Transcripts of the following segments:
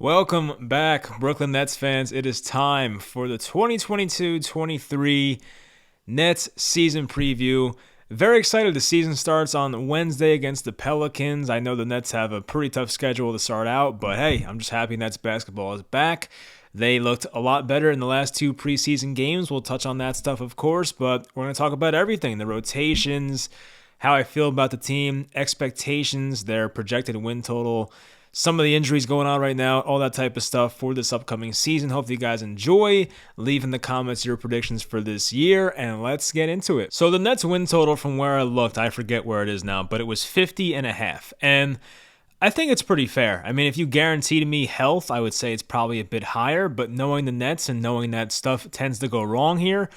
Welcome back, Brooklyn Nets fans. It is time for the 2022-23 Nets season preview. Very excited. The season starts on Wednesday against the Pelicans. I know the Nets have a pretty tough schedule to start out, but hey, I'm just happy Nets basketball is back. They looked a lot better in the last two preseason games. We'll touch on that stuff, of course, but we're going to talk about everything, the rotations, how I feel about the team, expectations, their projected win total, some of the injuries going on right now, all that type of stuff for this upcoming season. Hopefully you guys enjoy. Leave in the comments your predictions for this year, and let's get into it. So the Nets win total from where I looked, I forget where it is now, but it was 50.5. And I think it's pretty fair. I mean, if you guaranteed me health, I would say it's probably a bit higher, but knowing the Nets and knowing that stuff tends to go wrong here,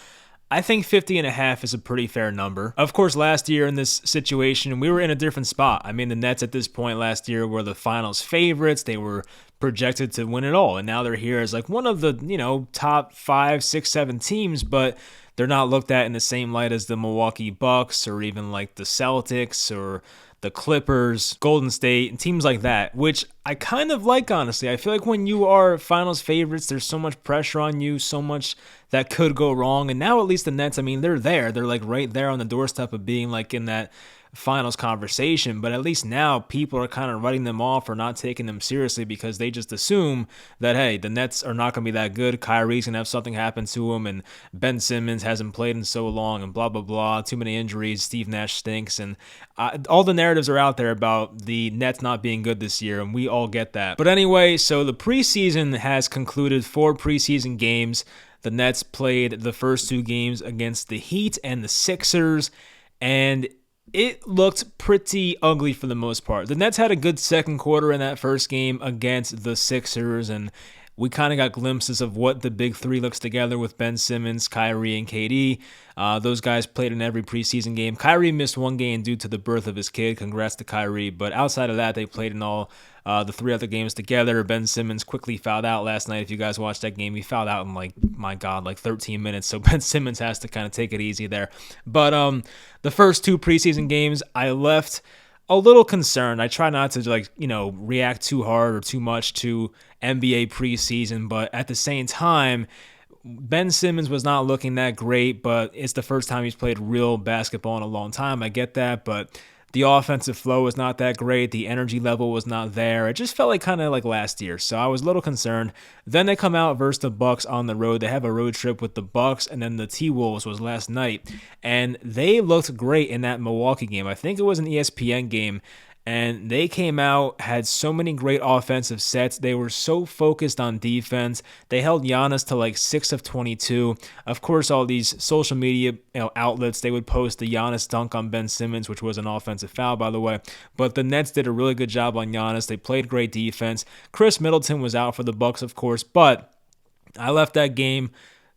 I think 50.5 is a pretty fair number. Of course, last year in this situation, we were in a different spot. I mean, the Nets at this point last year were the finals favorites. They were projected to win it all. And now they're here as like one of the, top 5, 6, 7 teams, but they're not looked at in the same light as the Milwaukee Bucks or even like the Celtics or the Clippers, Golden State, and teams like that, which I kind of like, honestly. I feel like when you are finals favorites, there's so much pressure on you, so much that could go wrong. And now at least the Nets, I mean, they're there. They're like right there on the doorstep of being like in that finals conversation, but at least now people are kind of writing them off or not taking them seriously because they just assume that, hey, the Nets are not going to be that good. Kyrie's going to have something happen to him, and Ben Simmons hasn't played in so long, and blah, blah, blah. Too many injuries. Steve Nash stinks. And all the narratives are out there about the Nets not being good this year, and we all get that. But anyway, so the preseason has concluded 4 preseason games. The Nets played the first 2 games against the Heat and the Sixers, and it looked pretty ugly for the most part. The Nets had a good second quarter in that first game against the Sixers, and we kind of got glimpses of what the big three looks together with Ben Simmons, Kyrie, and KD. Those guys played in every preseason game. Kyrie missed one game due to the birth of his kid. Congrats to Kyrie. But outside of that, they played in all the 3 other games together. Ben Simmons quickly fouled out last night. If you guys watched that game, he fouled out in like 13 minutes. So Ben Simmons has to kind of take it easy there. But the first 2 preseason games, I left a little concerned. I try not to react too hard or too much to NBA preseason, but at the same time, Ben Simmons was not looking that great, but it's the first time he's played real basketball in a long time. I get that, but the offensive flow was not that great. The energy level was not there. It just felt like kind of like last year. So I was a little concerned. Then they come out versus the Bucks on the road. They have a road trip with the Bucks, and then the T-Wolves was last night. And they looked great in that Milwaukee game. I think it was an ESPN game. And they came out, had so many great offensive sets. They were so focused on defense. They held Giannis to like 6 of 22. Of course, all these social media outlets, they would post the Giannis dunk on Ben Simmons, which was an offensive foul, by the way. But the Nets did a really good job on Giannis. They played great defense. Chris Middleton was out for the Bucks, of course, but I left that game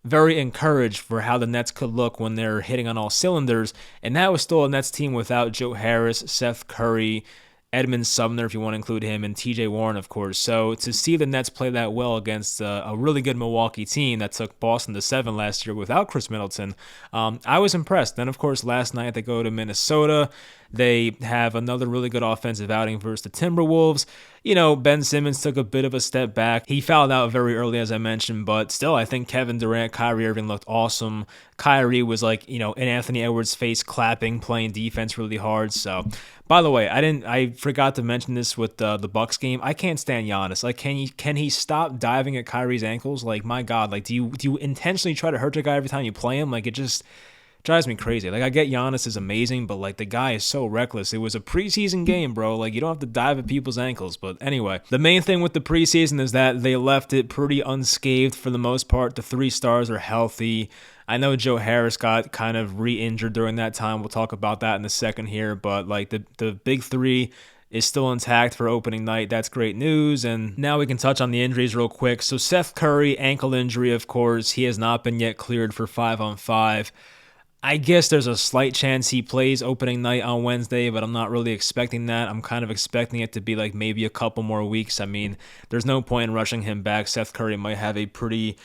very encouraged for how the Nets could look when they're hitting on all cylinders. And that was still a Nets team without Joe Harris, Seth Curry, Edmund Sumner, if you want to include him, and TJ Warren, of course. So to see the Nets play that well against a really good Milwaukee team that took Boston to 7 last year without Chris Middleton, I was impressed. Then, of course, last night they go to Minnesota. They have another really good offensive outing versus the Timberwolves. Ben Simmons took a bit of a step back. He fouled out very early, as I mentioned, but still, I think Kevin Durant, Kyrie Irving looked awesome. Kyrie was in Anthony Edwards' face clapping, playing defense really hard. So, by the way, I forgot to mention this with the Bucks game. I can't stand Giannis. Like, can he stop diving at Kyrie's ankles? Like, my God, like, do you intentionally try to hurt the guy every time you play him? Like, it just drives me crazy. Like, I get Giannis is amazing, but like the guy is so reckless. It was a preseason game, bro. Like, you don't have to dive at people's ankles. But anyway, the main thing with the preseason is that they left it pretty unscathed for the most part. The 3 stars are healthy. I know Joe Harris got kind of re-injured during that time. We'll talk about that in a second here. But like the big 3 is still intact for opening night. That's great news. And now we can touch on the injuries real quick. So Seth Curry, ankle injury, of course. He has not been yet cleared for 5-on-5. I guess there's a slight chance he plays opening night on Wednesday, but I'm not really expecting that. I'm kind of expecting it to be like maybe a couple more weeks. I mean, there's no point in rushing him back. Seth Curry might have a pretty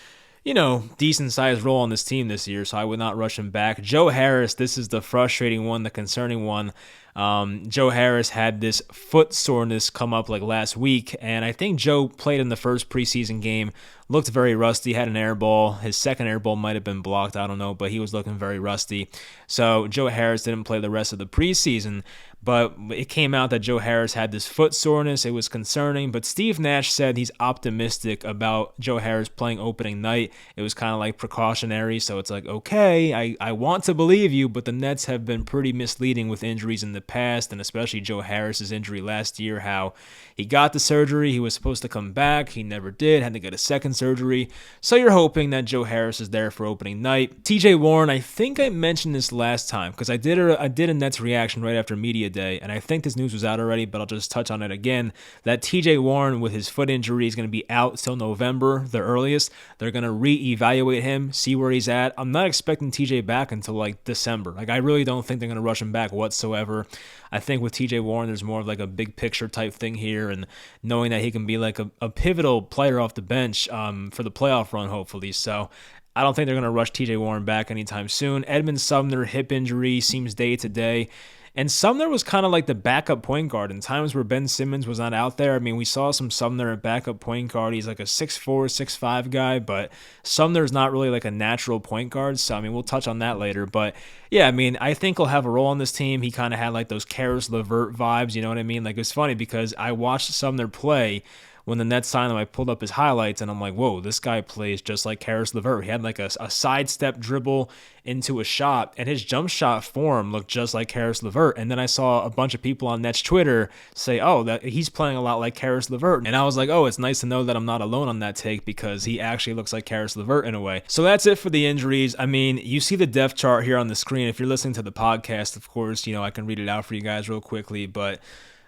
decent sized role on this team this year, so I would not rush him back. Joe Harris, this is the frustrating one, the concerning one. Joe Harris had this foot soreness come up like last week, and I think Joe played in the first preseason game, looked very rusty, had an air ball. His second air ball might have been blocked, I don't know, but he was looking very rusty. So Joe Harris didn't play the rest of the preseason, but it came out that Joe Harris had this foot soreness. It was concerning, but Steve Nash said he's optimistic about Joe Harris playing opening night. It was kind of like precautionary, so it's like, okay, I want to believe you, but the Nets have been pretty misleading with injuries in the past, and especially Joe Harris's injury last year, how he got the surgery, he was supposed to come back, he never did, had to get a second surgery. So you're hoping that Joe Harris is there for opening night. TJ Warren, I think I mentioned this last time because I did a Nets reaction right after media day, and I think this news was out already, but I'll just touch on it again, that TJ Warren with his foot injury is going to be out till November, the earliest. They're going to reevaluate him, see where he's at. I'm not expecting TJ back until like December. Like, I really don't think they're going to rush him back whatsoever. I think with TJ Warren, there's more of like a big picture type thing here, and knowing that he can be like a pivotal player off the bench for the playoff run, hopefully. So I don't think they're going to rush TJ Warren back anytime soon. Edmund Sumner, hip injury, seems day to day. And Sumner was kind of like the backup point guard in times where Ben Simmons was not out there. I mean, we saw some Sumner at backup point guard. He's like a 6'4", 6'5" guy, but Sumner's not really like a natural point guard. So, I mean, we'll touch on that later. But, yeah, I mean, I think he'll have a role on this team. He kind of had like those Karis LeVert vibes, you know what I mean? Like, it's funny because I watched Sumner play when the Nets signed him. I pulled up his highlights, and I'm like, whoa, this guy plays just like Karis LeVert. He had like a sidestep dribble into a shot, and his jump shot form looked just like Karis LeVert. And then I saw a bunch of people on Nets Twitter say, oh, that he's playing a lot like Karis LeVert. And I was like, oh, it's nice to know that I'm not alone on that take because he actually looks like Karis LeVert in a way. So that's it for the injuries. I mean, you see the depth chart here on the screen. If you're listening to the podcast, of course, I can read it out for you guys real quickly, but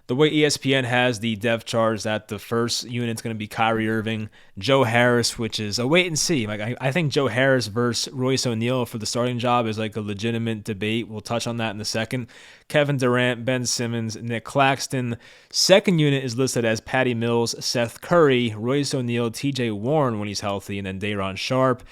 the way ESPN has the depth chart is that the first unit's going to be Kyrie Irving, Joe Harris, which is a wait and see. Like I think Joe Harris versus Royce O'Neal for the starting job is like a legitimate debate. We'll touch on that in a second. Kevin Durant, Ben Simmons, Nick Claxton. Second unit is listed as Patty Mills, Seth Curry, Royce O'Neal, TJ Warren when he's healthy, and then Day'Ron Sharpe.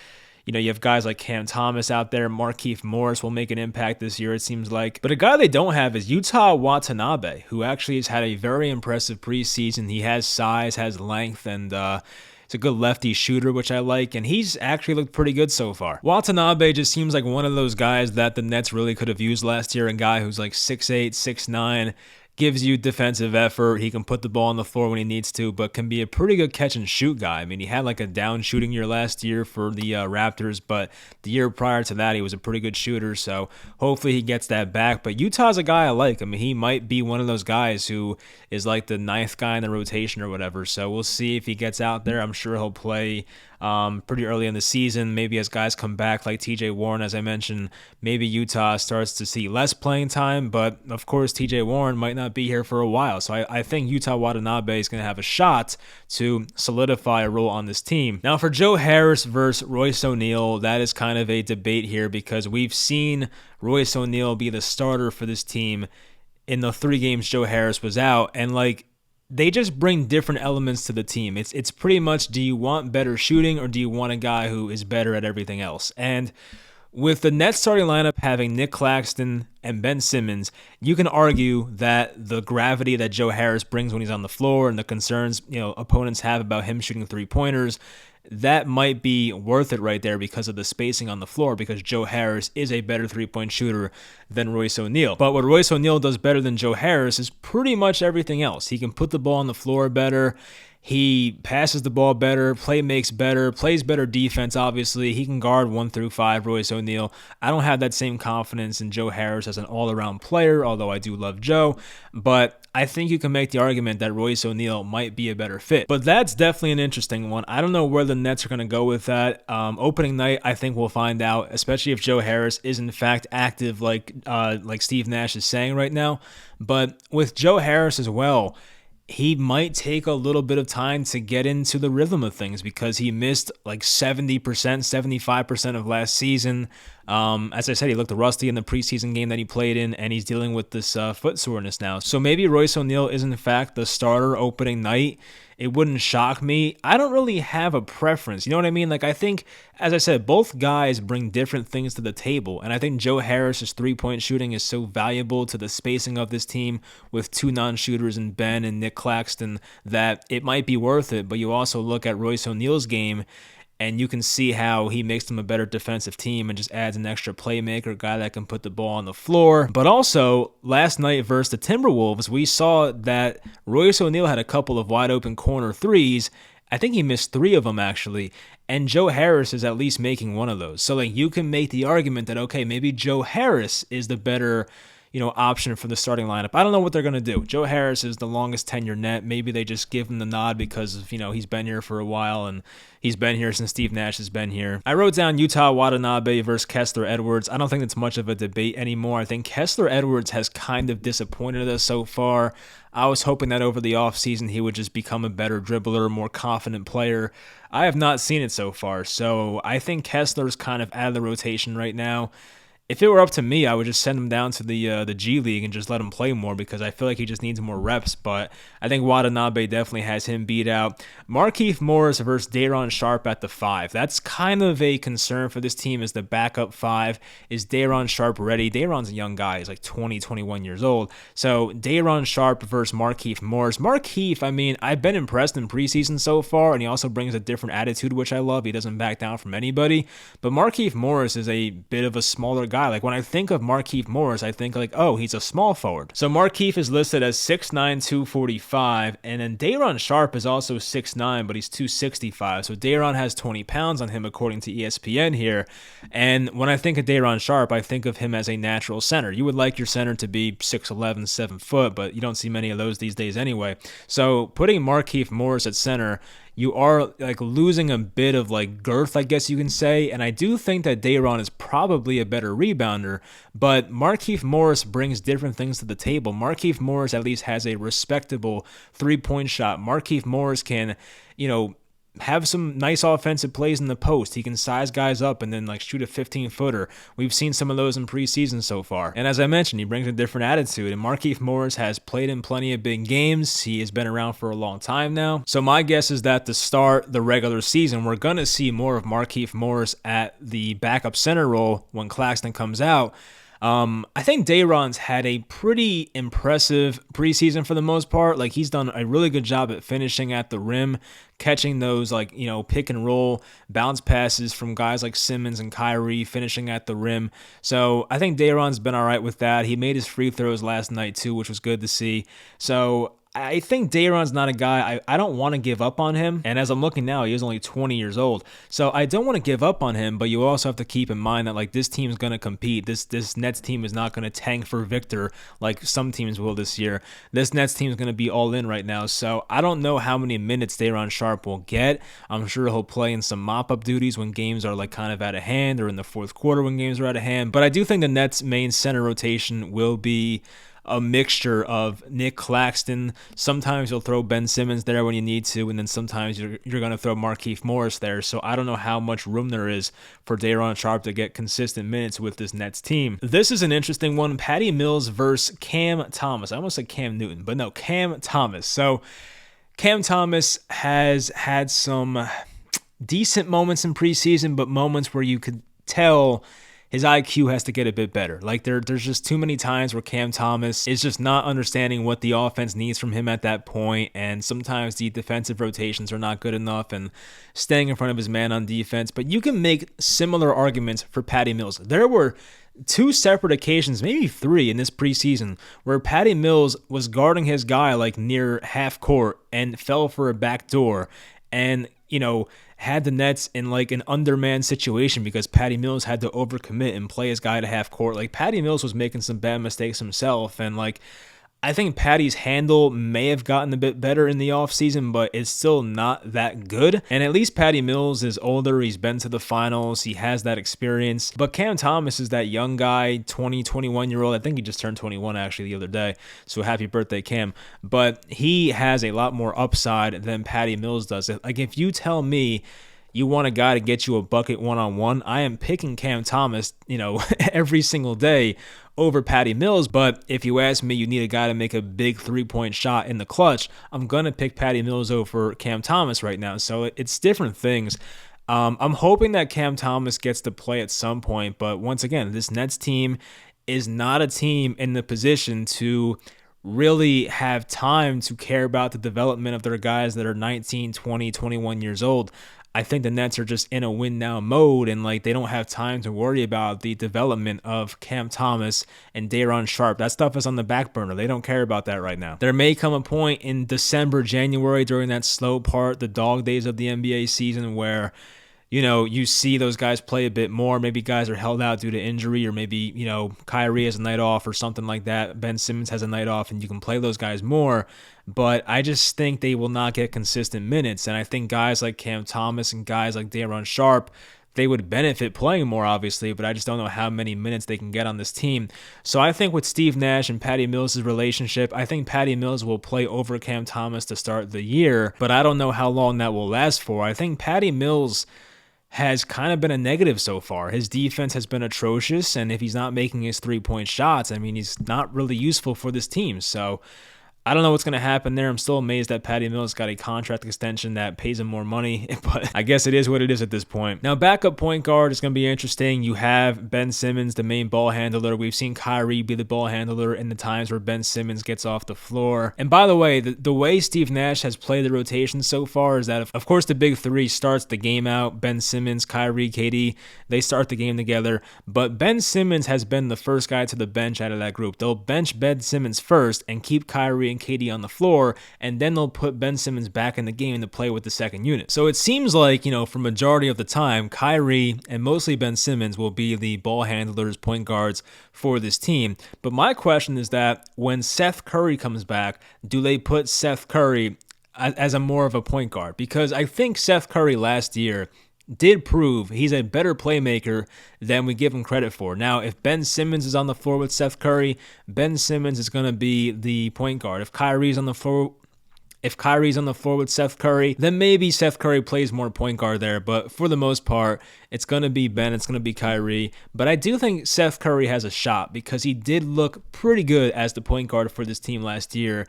You have guys like Cam Thomas out there. Markieff Morris will make an impact this year, it seems like. But a guy they don't have is Yuta Watanabe, who actually has had a very impressive preseason. He has size, has length, and it's a good lefty shooter, which I like, and he's actually looked pretty good so far. Watanabe just seems like one of those guys that the Nets really could have used last year, a guy who's like 6'8", 6'9", gives you defensive effort. He can put the ball on the floor when he needs to, but can be a pretty good catch and shoot guy. I mean, he had like a down shooting year last year for the Raptors, but the year prior to that, he was a pretty good shooter, so hopefully he gets that back. But Utah's a guy I like. I mean, he might be one of those guys who is like the ninth guy in the rotation or whatever, so we'll see if he gets out there. I'm sure he'll play pretty early in the season. Maybe as guys come back like TJ Warren, as I mentioned, maybe Utah starts to see less playing time, but of course TJ Warren might not be here for a while. So I think Yuta Watanabe is going to have a shot to solidify a role on this team. Now for Joe Harris versus Royce O'Neal, that is kind of a debate here because we've seen Royce O'Neal be the starter for this team in the 3 games Joe Harris was out, and like, they just bring different elements to the team. It's pretty much, do you want better shooting or do you want a guy who is better at everything else? And with the Nets starting lineup having Nick Claxton and Ben Simmons, you can argue that the gravity that Joe Harris brings when he's on the floor and the concerns opponents have about him shooting 3-pointers, that might be worth it right there because of the spacing on the floor, because Joe Harris is a better 3-point shooter than Royce O'Neal. But what Royce O'Neal does better than Joe Harris is pretty much everything else. He can put the ball on the floor better. He passes the ball better, makes better, plays better defense, obviously. He can guard 1 through 5, Royce O'Neal. I don't have that same confidence in Joe Harris as an all-around player, although I do love Joe. But I think you can make the argument that Royce O'Neal might be a better fit. But that's definitely an interesting one. I don't know where the Nets are going to go with that. Opening night, I think we'll find out, especially if Joe Harris is in fact active like Steve Nash is saying right now. But with Joe Harris as well, he might take a little bit of time to get into the rhythm of things because he missed like 70%, 75% of last season. As I said, he looked rusty in the preseason game that he played in, and he's dealing with this foot soreness now. So maybe Royce O'Neal is in fact the starter opening night. It wouldn't shock me. I don't really have a preference. You know what I mean? Like, I think, as I said, both guys bring different things to the table. And I think Joe Harris's three-point shooting is so valuable to the spacing of this team with two non-shooters in Ben and Nick Claxton that it might be worth it. But you also look at Royce O'Neal's game, and you can see how he makes them a better defensive team and just adds an extra playmaker, guy that can put the ball on the floor. But also, last night versus the Timberwolves, we saw that Royce O'Neal had a couple of wide open corner threes. I think he missed 3 of them, actually. And Joe Harris is at least making one of those. So, like, you can make the argument that, okay, maybe Joe Harris is the better option for the starting lineup. I don't know what they're going to do. Joe Harris is the longest tenure net. Maybe they just give him the nod because of, he's been here for a while and he's been here since Steve Nash has been here. I wrote down Utah Watanabe versus Kessler Edwards. I don't think it's much of a debate anymore. I think Kessler Edwards has kind of disappointed us so far. I was hoping that over the offseason he would just become a better dribbler, more confident player. I have not seen it so far, so I think Kessler's kind of out of the rotation right now. If it were up to me, I would just send him down to the G League and just let him play more because I feel like he just needs more reps. But I think Watanabe definitely has him beat out. Markieff Morris versus Day'Ron Sharpe at the 5. That's kind of a concern for this team as the backup 5. Is Day'Ron Sharpe ready? Day'Ron's a young guy. He's like 20, 21 years old. So Day'Ron Sharpe versus Markieff Morris. Markieff, I mean, I've been impressed in preseason so far, and he also brings a different attitude, which I love. He doesn't back down from anybody. But Markieff Morris is a bit of a smaller guy. Like, when I think of Markieff Morris, I think like, oh, he's a small forward. So Markieff is listed as 6'9", 245, and then Day'Ron Sharpe is also 6'9", but he's 265. So Day'Ron has 20 pounds on him according to ESPN here. And when I think of Day'Ron Sharpe, I think of him as a natural center. You would like your center to be 6'11", 7 foot, but you don't see many of those these days anyway. So putting Markieff Morris at center, you are like losing a bit of like girth, I guess you can say. And I do think that Day'Ron is probably a better rebounder, but Markieff Morris brings different things to the table. Markieff Morris at least has a respectable three-point shot. Markieff Morris can, have some nice offensive plays in the post. He can size guys up and then like shoot a 15-footer. We've seen some of those in preseason so far. And as I mentioned, he brings a different attitude. And Markieff Morris has played in plenty of big games. He has been around for a long time now. So my guess is that to start the regular season, we're going to see more of Markieff Morris at the backup center role when Claxton comes out. I think Day'Ron's had a pretty impressive preseason for the most part. Like, he's done a really good job at finishing at the rim, catching those pick and roll bounce passes from guys like Simmons and Kyrie, finishing at the rim. So I think Day'Ron's been all right with that. He made his free throws last night too, which was good to see. So I think Day'Ron's not a guy, I don't want to give up on him. And as I'm looking now, he is only 20 years old. So I don't want to give up on him, but you also have to keep in mind that like this team's going to compete. This Nets team is not going to tank for victor like some teams will this year. This Nets team is going to be all in right now. So I don't know how many minutes Day'Ron Sharpe will get. I'm sure he'll play in some mop-up duties when games are like kind of out of hand, or in the fourth quarter when games are out of hand. But I do think the Nets' main center rotation will be a mixture of Nick Claxton. Sometimes you'll throw Ben Simmons there when you need to, and then sometimes you're going to throw Markieff Morris there. So I don't know how much room there is for Day'Ron Sharpe to get consistent minutes with this Nets team. This is an interesting one. Patty Mills versus Cam Thomas. I almost said Cam Newton, but no, Cam Thomas. So Cam Thomas has had some decent moments in preseason, but moments where you could tell his IQ has to get a bit better. Like there's just too many times where Cam Thomas is just not understanding what the offense needs from him at that point, and sometimes the defensive rotations are not good enough and staying in front of his man on defense. But you can make similar arguments for Patty Mills. There were 2 separate occasions, maybe 3 in this preseason, where Patty Mills was guarding his guy like near half court and fell for a backdoor, and had the Nets in like an undermanned situation because Patty Mills had to overcommit and play his guy to half court. Like, Patty Mills was making some bad mistakes himself, and like I think Patty's handle may have gotten a bit better in the offseason, but it's still not that good. And at least Patty Mills is older. He's been to the finals. He has that experience. But Cam Thomas is that young guy, 20, 21-year-old. I think he just turned 21 actually the other day. So happy birthday, Cam. But he has a lot more upside than Patty Mills does. Like, if you tell me you want a guy to get you a bucket one-on-one, I am picking Cam Thomas, every single day over Patty Mills. But if you ask me, you need a guy to make a big three-point shot in the clutch, I'm going to pick Patty Mills over Cam Thomas right now. So it's different things. I'm hoping that Cam Thomas gets to play at some point, but once again, this Nets team is not a team in the position to really have time to care about the development of their guys that are 19, 20, 21 years old. I think the Nets are just in a win now mode, and they don't have time to worry about the development of Cam Thomas and Day'Ron Sharpe. That stuff is on the back burner. They don't care about that right now. There may come a point in December, January, during that slow part, the dog days of the NBA season, where you see those guys play a bit more. Maybe guys are held out due to injury, or maybe, Kyrie has a night off or something like that. Ben Simmons has a night off and you can play those guys more. But I just think they will not get consistent minutes. And I think guys like Cam Thomas and guys like Day'Ron Sharpe, they would benefit playing more, obviously, but I just don't know how many minutes they can get on this team. So I think with Steve Nash and Patty Mills' relationship, I think Patty Mills will play over Cam Thomas to start the year, but I don't know how long that will last for. I think Patty Mills has kind of been a negative so far. His defense has been atrocious, and if he's not making his three-point shots, he's not really useful for this team. So I don't know what's going to happen there. I'm still amazed that Patty Mills got a contract extension that pays him more money, but I guess it is what it is at this point. Now, backup point guard is going to be interesting. You have Ben Simmons, the main ball handler. We've seen Kyrie be the ball handler in the times where Ben Simmons gets off the floor. And by the way, the way Steve Nash has played the rotation so far is that, of course, the big three starts the game out. Ben Simmons, Kyrie, KD, they start the game together. But Ben Simmons has been the first guy to the bench out of that group. They'll bench Ben Simmons first and keep Kyrie and KD on the floor, and then they'll put Ben Simmons back in the game to play with the second unit. So it seems like, for majority of the time, Kyrie and mostly Ben Simmons will be the ball handlers, point guards for this team. But my question is that when Seth Curry comes back, do they put Seth Curry as a more of a point guard? Because I think Seth Curry last year did prove he's a better playmaker than we give him credit for. Now, if Ben Simmons is on the floor with Seth Curry, Ben Simmons is going to be the point guard. If Kyrie's on the floor with Seth Curry, then maybe Seth Curry plays more point guard there. But for the most part, it's going to be Ben, it's going to be Kyrie. But I do think Seth Curry has a shot because he did look pretty good as the point guard for this team last year,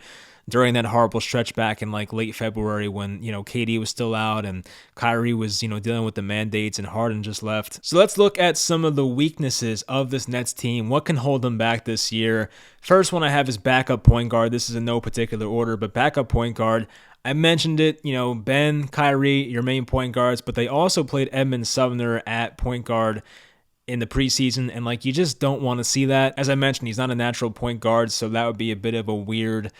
during that horrible stretch back in late February when, KD was still out and Kyrie was, dealing with the mandates and Harden just left. So let's look at some of the weaknesses of this Nets team. What can hold them back this year? First one I have is backup point guard. This is in no particular order, but backup point guard. I mentioned it, Ben, Kyrie, your main point guards, but they also played Edmund Sumner at point guard in the preseason, and you just don't want to see that. As I mentioned, he's not a natural point guard, so that would be a bit of a weird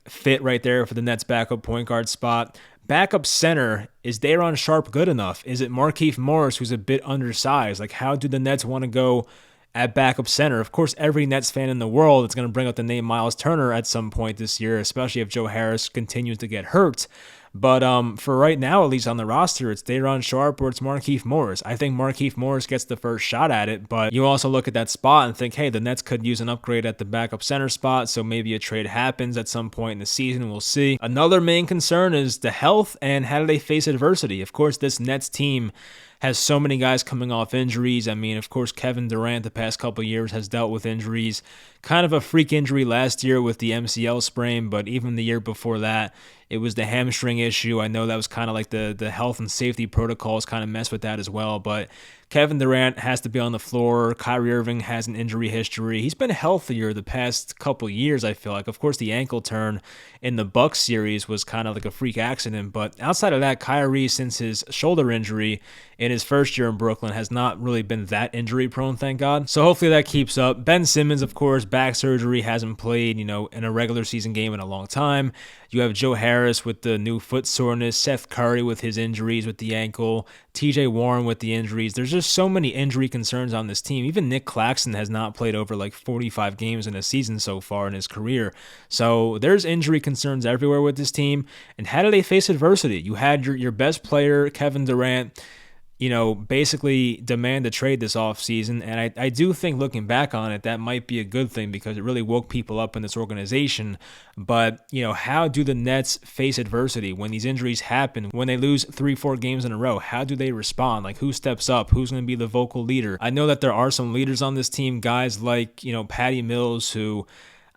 fit right there for the Nets backup point guard spot. Backup center, is Day'Ron Sharpe good enough? Is it Markieff Morris, who's a bit undersized? How do the Nets want to go at backup center? Of course, every Nets fan in the world is going to bring up the name Miles Turner at some point this year, especially if Joe Harris continues to get hurt. But for right now, at least on the roster, it's Day'Ron Sharpe or it's Markieff Morris. I think Markieff Morris gets the first shot at it, but you also look at that spot and think, hey, the Nets could use an upgrade at the backup center spot, so maybe a trade happens at some point in the season. We'll see. Another main concern is the health and how do they face adversity. Of course, this Nets team has so many guys coming off injuries. Of course, Kevin Durant the past couple of years has dealt with injuries. Kind of a freak injury last year with the MCL sprain, but even the year before that, it was the hamstring issue. I know that was kind of the health and safety protocols kind of mess with that as well, but Kevin Durant has to be on the floor. Kyrie Irving has an injury history. He's been healthier the past couple years, I feel like. Of course, the ankle turn in the Bucks series was kind of a freak accident, but outside of that, Kyrie, since his shoulder injury in his first year in Brooklyn, has not really been that injury prone, thank God. So hopefully that keeps up. Ben Simmons, of course, back surgery, hasn't played, in a regular season game in a long time. You have Joe Harris with the new foot soreness, Seth Curry with his injuries with the ankle, TJ Warren with the injuries. There's just so many injury concerns on this team. Even Nick Claxton has not played over 45 games in a season so far in his career. So there's injury concerns everywhere with this team. And how do they face adversity? You had your best player, Kevin Durant, basically demand a trade this offseason. And I do think looking back on it, that might be a good thing because it really woke people up in this organization. But, how do the Nets face adversity when these injuries happen, when they lose 3-4 games in a row? How do they respond? Like, who steps up? Who's going to be the vocal leader? I know that there are some leaders on this team, guys like, Patty Mills, who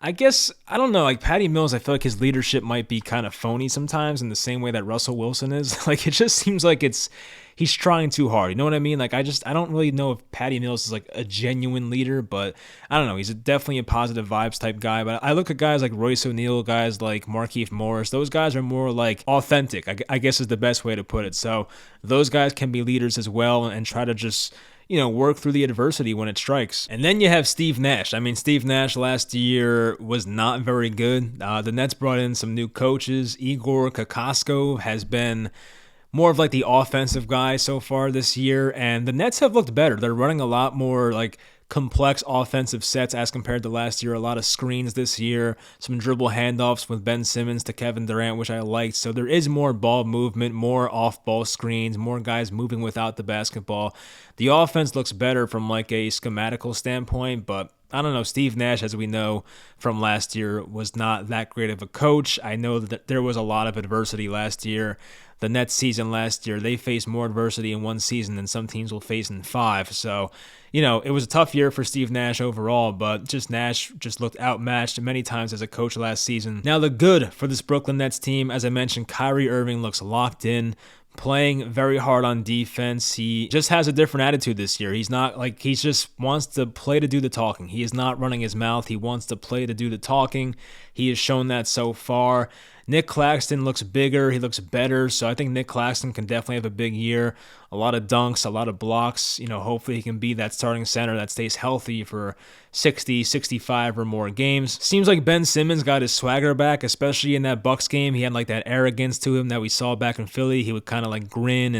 I guess, I don't know, like Patty Mills, I feel like his leadership might be kind of phony sometimes in the same way that Russell Wilson is. Like, it just seems like he's trying too hard. You know what I mean? Like, I don't really know if Patty Mills is like a genuine leader, but I don't know. He's definitely a positive vibes type guy. But I look at guys like Royce O'Neal, guys like Markieff Morris. Those guys are more like authentic, I guess is the best way to put it. So those guys can be leaders as well and try to just work through the adversity when it strikes. And then you have Steve Nash. I mean, Steve Nash last year was not very good. The Nets brought in some new coaches. Igor Kokoskov has been more of like the offensive guy so far this year, and the Nets have looked better. They're running a lot more like complex offensive sets as compared to last year. A lot of screens this year, some dribble handoffs with Ben Simmons to Kevin Durant, which I liked. So there is more ball movement, more off-ball screens, more guys moving without the basketball. The offense looks better from like a schematical standpoint, but I don't know. Steve Nash, as we know from last year, was not that great of a coach. I know that there was a lot of adversity last year. The Nets season last year, they faced more adversity in one season than some teams will face in 5. So, it was a tough year for Steve Nash overall, but Nash just looked outmatched many times as a coach last season. Now, the good for this Brooklyn Nets team, as I mentioned, Kyrie Irving looks locked in, playing very hard on defense. He just has a different attitude this year. He's not like, he just wants to play to do the talking. He is not running his mouth. He wants to play to do the talking. He has shown that so far. Nick Claxton looks bigger. He looks better. So I think Nick Claxton can definitely have a big year. A lot of dunks, a lot of blocks. Hopefully he can be that starting center that stays healthy for 60, 65 or more games. Seems like Ben Simmons got his swagger back, especially in that Bucks game. He had like that arrogance to him that we saw back in Philly. He would kind of like grin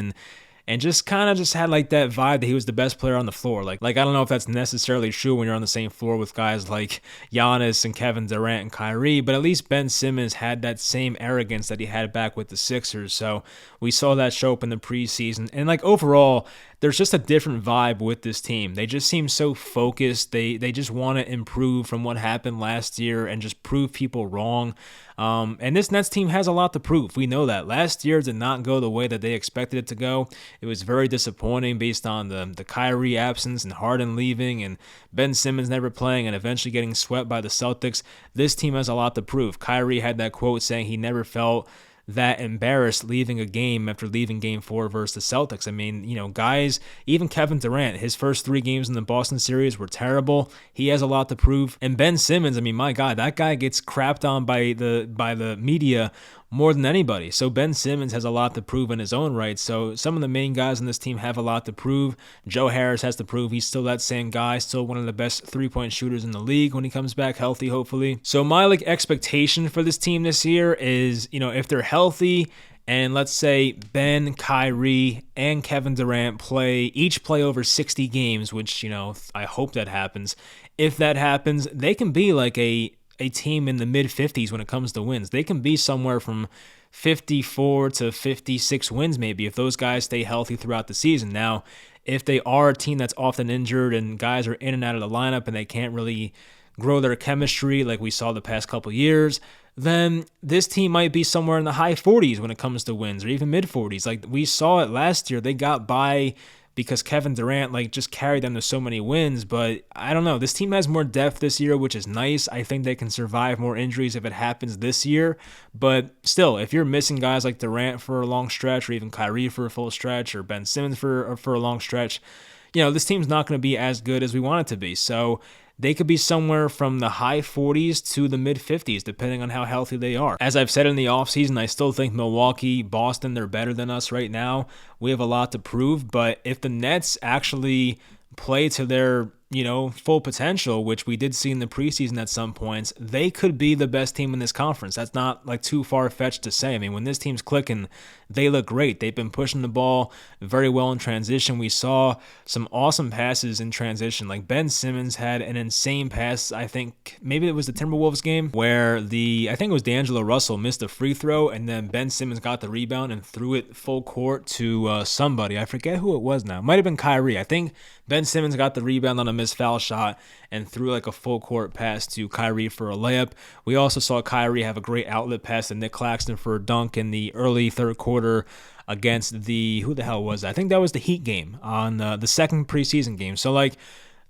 and just kind of had like that vibe that he was the best player on the floor. Like I don't know if that's necessarily true when you're on the same floor with guys like Giannis and Kevin Durant and Kyrie, but at least Ben Simmons had that same arrogance that he had back with the Sixers. So we saw that show up in the preseason. And like overall, there's just a different vibe with this team. They just seem so focused. They just want to improve from what happened last year and just prove people wrong. And this Nets team has a lot to prove. We know that. Last year did not go the way that they expected it to go. It was very disappointing based on the Kyrie absence and Harden leaving and Ben Simmons never playing and eventually getting swept by the Celtics. This team has a lot to prove. Kyrie had that quote saying he never felt that embarrassed leaving a game after leaving game 4 versus the Celtics. I mean, guys, even Kevin Durant, his first 3 games in the Boston series were terrible. He has a lot to prove. And Ben Simmons, I mean, my God, that guy gets crapped on by the media more than anybody. So Ben Simmons has a lot to prove in his own right. So some of the main guys on this team have a lot to prove. Joe Harris has to prove he's still that same guy, still one of the best 3-point shooters in the league when he comes back healthy, hopefully. So my expectation for this team this year is, if they're healthy and let's say Ben, Kyrie, and Kevin Durant each play over 60 games, which, I hope that happens. If that happens, they can be like a team in the mid-50s when it comes to wins. They can be somewhere from 54 to 56 wins maybe if those guys stay healthy throughout the season. Now, if they are a team that's often injured and guys are in and out of the lineup and they can't really grow their chemistry like we saw the past couple years, then this team might be somewhere in the high 40s when it comes to wins or even mid-40s. Like we saw it last year. They got by because Kevin Durant just carried them to so many wins. But I don't know. This team has more depth this year, which is nice. I think they can survive more injuries if it happens this year. But still, if you're missing guys like Durant for a long stretch or even Kyrie for a full stretch or Ben Simmons for a long stretch, this team's not going to be as good as we want it to be. So they could be somewhere from the high 40s to the mid 50s, depending on how healthy they are. As I've said in the offseason, I still think Milwaukee, Boston, they're better than us right now. We have a lot to prove, but if the Nets actually play to their full potential, which we did see in the preseason at some points, they could be the best team in this conference. That's not like too far-fetched to say. I mean, when this team's clicking, they look great. They've been pushing the ball very well in transition. We saw some awesome passes in transition. Like Ben Simmons had an insane pass, I think maybe it was the Timberwolves game, where I think it was D'Angelo Russell missed a free throw, and then Ben Simmons got the rebound and threw it full court to somebody. I forget who it was now. It might have been Kyrie. I think Ben Simmons got the rebound on a missed foul shot and threw like a full court pass to Kyrie for a layup. We also saw Kyrie have a great outlet pass to Nick Claxton for a dunk in the early third quarter against who the hell was that? I think that was the Heat game on the second preseason game. So like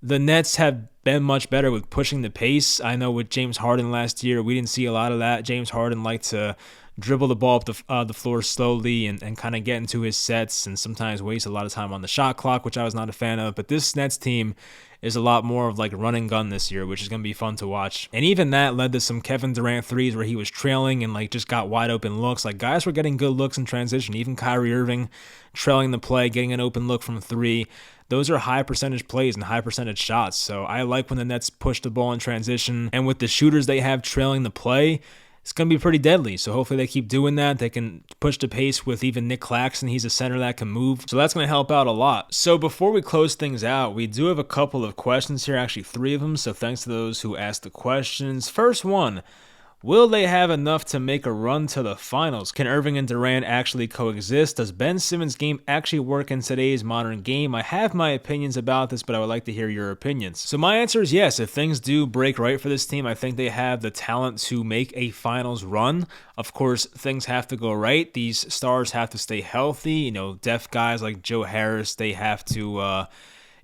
the Nets have been much better with pushing the pace. I know with James Harden last year, we didn't see a lot of that. James Harden liked to dribble the ball up the floor slowly and kind of get into his sets and sometimes waste a lot of time on the shot clock, which I was not a fan of. But this Nets team is a lot more of like run and gun this year, which is going to be fun to watch. And even that led to some Kevin Durant threes where he was trailing and like just got wide open looks. Like guys were getting good looks in transition. Even Kyrie Irving trailing the play, getting an open look from three. Those are high percentage plays and high percentage shots. So I like when the Nets push the ball in transition. And with the shooters they have trailing the play, it's going to be pretty deadly. So hopefully they keep doing that. They can push the pace with even Nick Claxton. He's a center that can move. So that's going to help out a lot. So before we close things out, we do have a couple of questions here, actually 3 of them. So thanks to those who asked the questions. First one, will they have enough to make a run to the finals? Can Irving and Durant actually coexist? Does Ben Simmons' game actually work in today's modern game? I have my opinions about this, but I would like to hear your opinions. So my answer is yes. If things do break right for this team, I think they have the talent to make a finals run. Of course, things have to go right. These stars have to stay healthy. Def guys like Joe Harris, they have to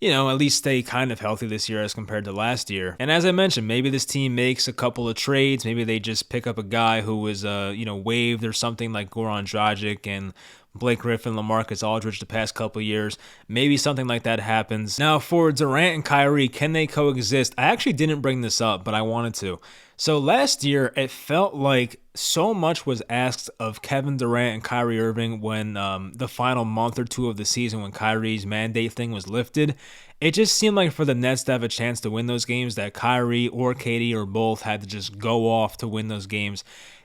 at least stay kind of healthy this year as compared to last year. And as I mentioned, maybe this team makes a couple of trades. Maybe they just pick up a guy who was, waived or something like Goran Dragic and Blake Griffin, LaMarcus Aldridge the past couple of years. Maybe something like that happens. Now, for Durant and Kyrie, can they coexist? I actually didn't bring this up, but I wanted to. So last year, it felt like so much was asked of Kevin Durant and Kyrie Irving when the final month or two of the season when Kyrie's mandate thing was lifted. It just seemed like for the Nets to have a chance to win those games that Kyrie or KD or both had to just go off to win those games.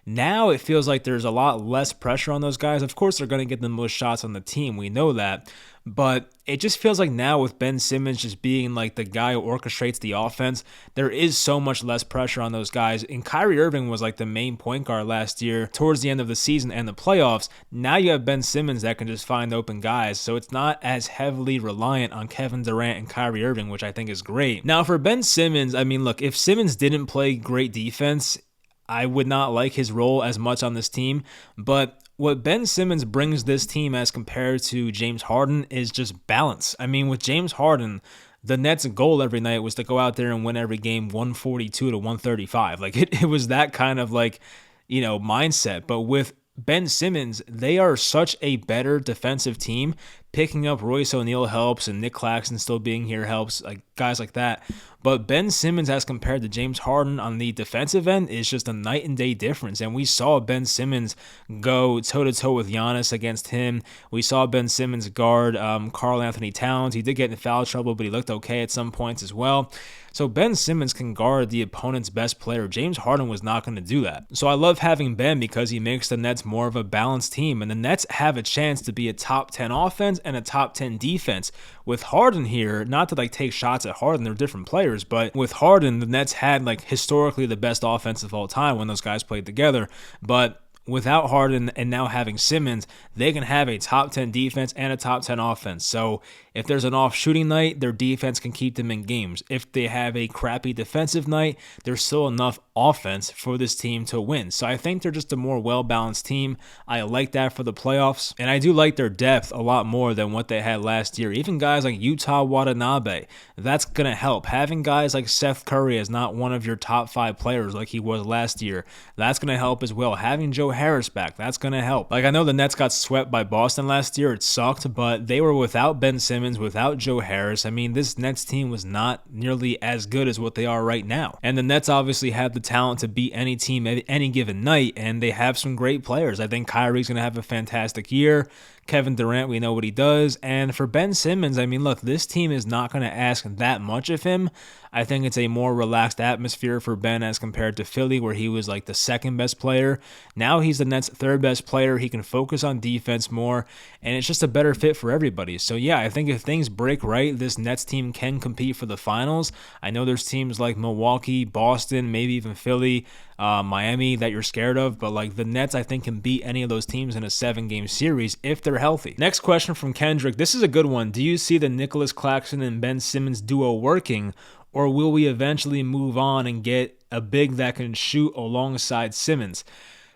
Now it feels like there's a lot less pressure on those guys. Of course, they're going to get the most shots on the team. We know that. But it just feels like now with Ben Simmons just being like the guy who orchestrates the offense, there is so much less pressure on those guys. And Kyrie Irving was like the main point guard last year towards the end of the season and the playoffs. Now you have Ben Simmons that can just find open guys. So it's not as heavily reliant on Kevin Durant and Kyrie Irving, which I think is great. Now for Ben Simmons, I mean, look, if Simmons didn't play great defense, I would not like his role as much on this team. But what Ben Simmons brings this team as compared to James Harden is just balance. I mean, with James Harden, the Nets' goal every night was to go out there and win every game 142 to 135. Like it was that kind of mindset. But with Ben Simmons, they are such a better defensive team. Picking up Royce O'Neal helps, and Nick Claxton still being here helps, like guys like that. But Ben Simmons, as compared to James Harden on the defensive end, is just a night and day difference. And we saw Ben Simmons go toe-to-toe with Giannis against him. We saw Ben Simmons guard Karl Anthony Towns. He did get in foul trouble, but he looked okay at some points as well. So Ben Simmons can guard the opponent's best player. James Harden was not going to do that. So I love having Ben because he makes the Nets more of a balanced team. And the Nets have a chance to be a top 10 offense and a top 10 defense. With Harden here, not to take shots at Harden, they're different players, but with Harden, the Nets had historically the best offense of all time when those guys played together. But without Harden and now having Simmons, they can have a top 10 defense and a top 10 offense. So if there's an off shooting night, their defense can keep them in games. If they have a crappy defensive night, there's still enough offense for this team to win. So I think they're just a more well-balanced team. I like that for the playoffs. And I do like their depth a lot more than what they had last year. Even guys like Utah Watanabe, that's going to help. Having guys like Seth Curry as not one of your top 5 players like he was last year, that's going to help as well. Having Joe Harris back, that's going to help. I know the Nets got swept by Boston last year. It sucked, but they were without Ben Simmons, without Joe Harris. I mean, this Nets team was not nearly as good as what they are right now. And the Nets obviously have the talent to beat any team at any given night, and they have some great players. I think Kyrie's going to have a fantastic year. Kevin Durant, we know what he does. And for Ben Simmons, I mean, look, this team is not going to ask that much of him. I think it's a more relaxed atmosphere for Ben as compared to Philly, where he was like the second best player. Now he's the Nets' third best player. He can focus on defense more, and it's just a better fit for everybody. So yeah, I think if things break right, this Nets team can compete for the finals. I know there's teams like Milwaukee, Boston, maybe even Philly, Miami that you're scared of, but like the Nets, I think, can beat any of those teams in a 7-game series if they're healthy. Next question from Kendrick. This is a good one. Do you see the Nicholas Claxton and Ben Simmons duo working, or will we eventually move on and get a big that can shoot alongside Simmons?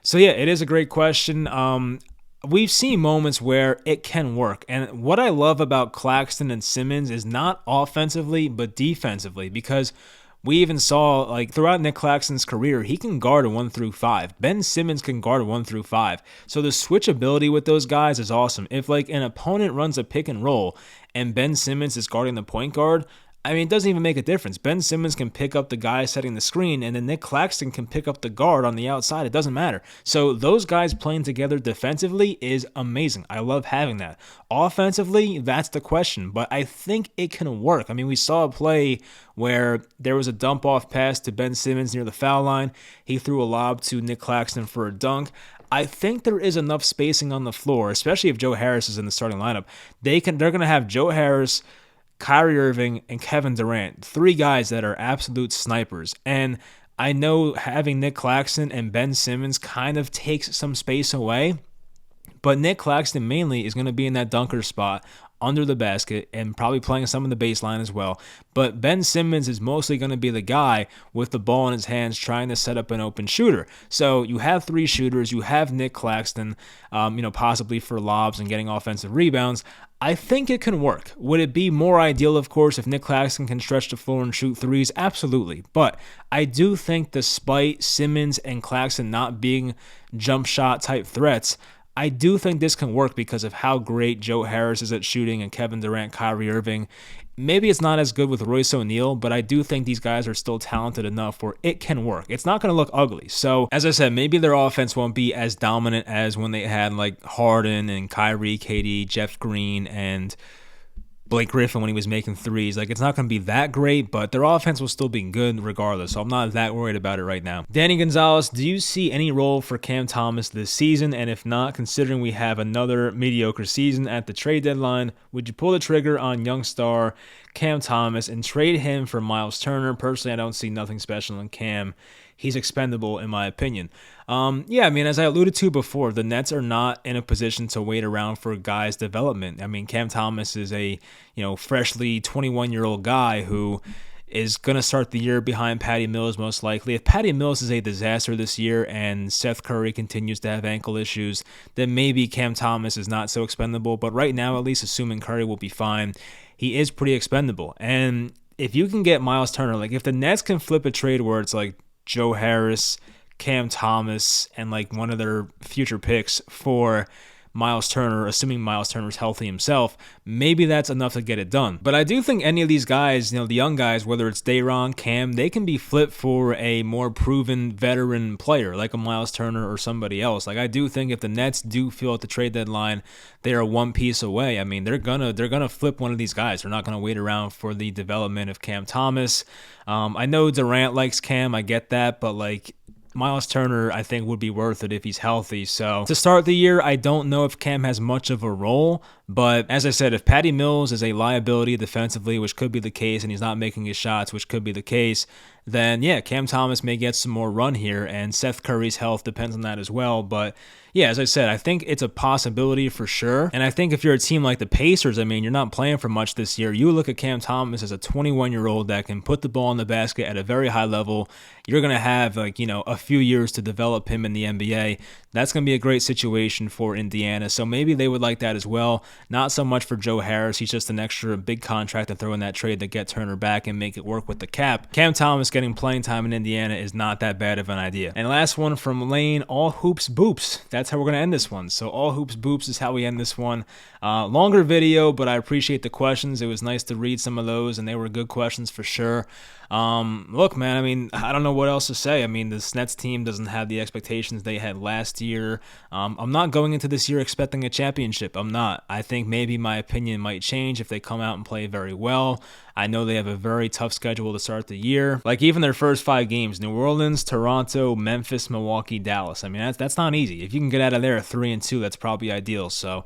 So yeah, it is a great question. We've seen moments where it can work. And what I love about Claxton and Simmons is not offensively, but defensively, because we even saw, like, throughout Nick Claxton's career, he can guard a 1 through 5. Ben Simmons can guard a 1 through 5. So the switchability with those guys is awesome. If, like, an opponent runs a pick and roll and Ben Simmons is guarding the point guard, I mean, it doesn't even make a difference. Ben Simmons can pick up the guy setting the screen, and then Nick Claxton can pick up the guard on the outside. It doesn't matter. So those guys playing together defensively is amazing. I love having that. Offensively, that's the question, but I think it can work. I mean, we saw a play where there was a dump-off pass to Ben Simmons near the foul line. He threw a lob to Nick Claxton for a dunk. I think there is enough spacing on the floor, especially if Joe Harris is in the starting lineup. They're going to have Joe Harris, Kyrie Irving, and Kevin Durant, 3 guys that are absolute snipers. And I know having Nick Claxton and Ben Simmons kind of takes some space away, but Nick Claxton mainly is going to be in that dunker spot under the basket and probably playing some of the baseline as well. But Ben Simmons is mostly going to be the guy with the ball in his hands trying to set up an open shooter. So you have 3 shooters. You have Nick Claxton, possibly for lobs and getting offensive rebounds. I think it can work. Would it be more ideal, of course, if Nick Claxton can stretch the floor and shoot threes? Absolutely. But I do think despite Simmons and Claxton not being jump shot type threats, I do think this can work because of how great Joe Harris is at shooting and Kevin Durant, Kyrie Irving. Maybe it's not as good with Royce O'Neal, but I do think these guys are still talented enough where it can work. It's not going to look ugly. So, as I said, maybe their offense won't be as dominant as when they had like Harden and Kyrie, KD, Jeff Green, and Blake Griffin when he was making threes. Like, it's not going to be that great, but their offense will still be good regardless, so I'm not that worried about it right now. Danny Gonzalez, do you see any role for Cam Thomas this season? And if not, considering we have another mediocre season at the trade deadline, would you pull the trigger on young star Cam Thomas and trade him for Miles Turner? Personally, I don't see nothing special in Cam. He's expendable in my opinion. As I alluded to before, the Nets are not in a position to wait around for guys' development. I mean, Cam Thomas is a, freshly 21-year-old guy who is going to start the year behind Patty Mills most likely. If Patty Mills is a disaster this year and Seth Curry continues to have ankle issues, then maybe Cam Thomas is not so expendable. But right now, at least assuming Curry will be fine, he is pretty expendable. And if you can get Miles Turner, like if the Nets can flip a trade where it's like Joe Harris, Cam Thomas, and like one of their future picks for Miles Turner, assuming Miles Turner's healthy himself, maybe that's enough to get it done. But I do think any of these guys, the young guys, whether it's Day'Ron, Cam, they can be flipped for a more proven veteran player like a Miles Turner or somebody else. Like I do think if the Nets do feel at the trade deadline they are one piece away, I mean they're gonna flip one of these guys. They're not gonna wait around for the development of Cam Thomas. I know Durant likes Cam, I get that, but like Miles Turner, I think, would be worth it if he's healthy. So to start the year, I don't know if Cam has much of a role, but as I said, if Patty Mills is a liability defensively, which could be the case, and he's not making his shots, which could be the case, then yeah, Cam Thomas may get some more run here, and Seth Curry's health depends on that as well. But yeah, as I said, I think it's a possibility for sure. And I think if you're a team like the Pacers, I mean, you're not playing for much this year. You look at Cam Thomas as a 21-year-old that can put the ball in the basket at a very high level. You're going to have a few years to develop him in the NBA. That's going to be a great situation for Indiana. So maybe they would like that as well. Not so much for Joe Harris. He's just an extra big contract to throw in that trade to get Turner back and make it work with the cap. Cam Thomas getting playing time in Indiana is not that bad of an idea. And last one from Lane, all hoops boops. That's how we're going to end this one. So all hoops boops is how we end this one. Longer video, but I appreciate the questions. It was nice to read some of those, and they were good questions for sure. Look, man, I mean, I don't know what else to say. I mean, this Nets Nets team doesn't have the expectations they had last year. I'm not going into this year expecting a championship. I'm not. I think maybe my opinion might change if they come out and play very well. I know they have a very tough schedule to start the year. Like even their first 5 games, New Orleans, Toronto, Memphis, Milwaukee, Dallas. I mean, that's not easy. If you can get out of there at 3-2, that's probably ideal. So,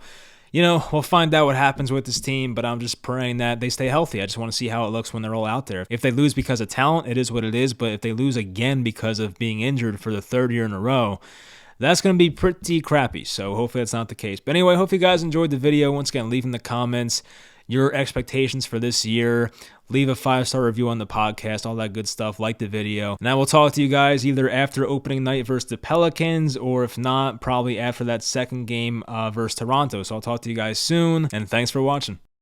we'll find out what happens with this team, but I'm just praying that they stay healthy. I just want to see how it looks when they're all out there. If they lose because of talent, it is what it is, but if they lose again because of being injured for the 3rd year in a row, that's going to be pretty crappy, so hopefully that's not the case. But anyway, hope you guys enjoyed the video. Once again, leave in the comments your expectations for this year. Leave a 5-star review on the podcast, all that good stuff. Like the video. And I will talk to you guys either after opening night versus the Pelicans, or if not, probably after that second game versus Toronto. So I'll talk to you guys soon, and thanks for watching.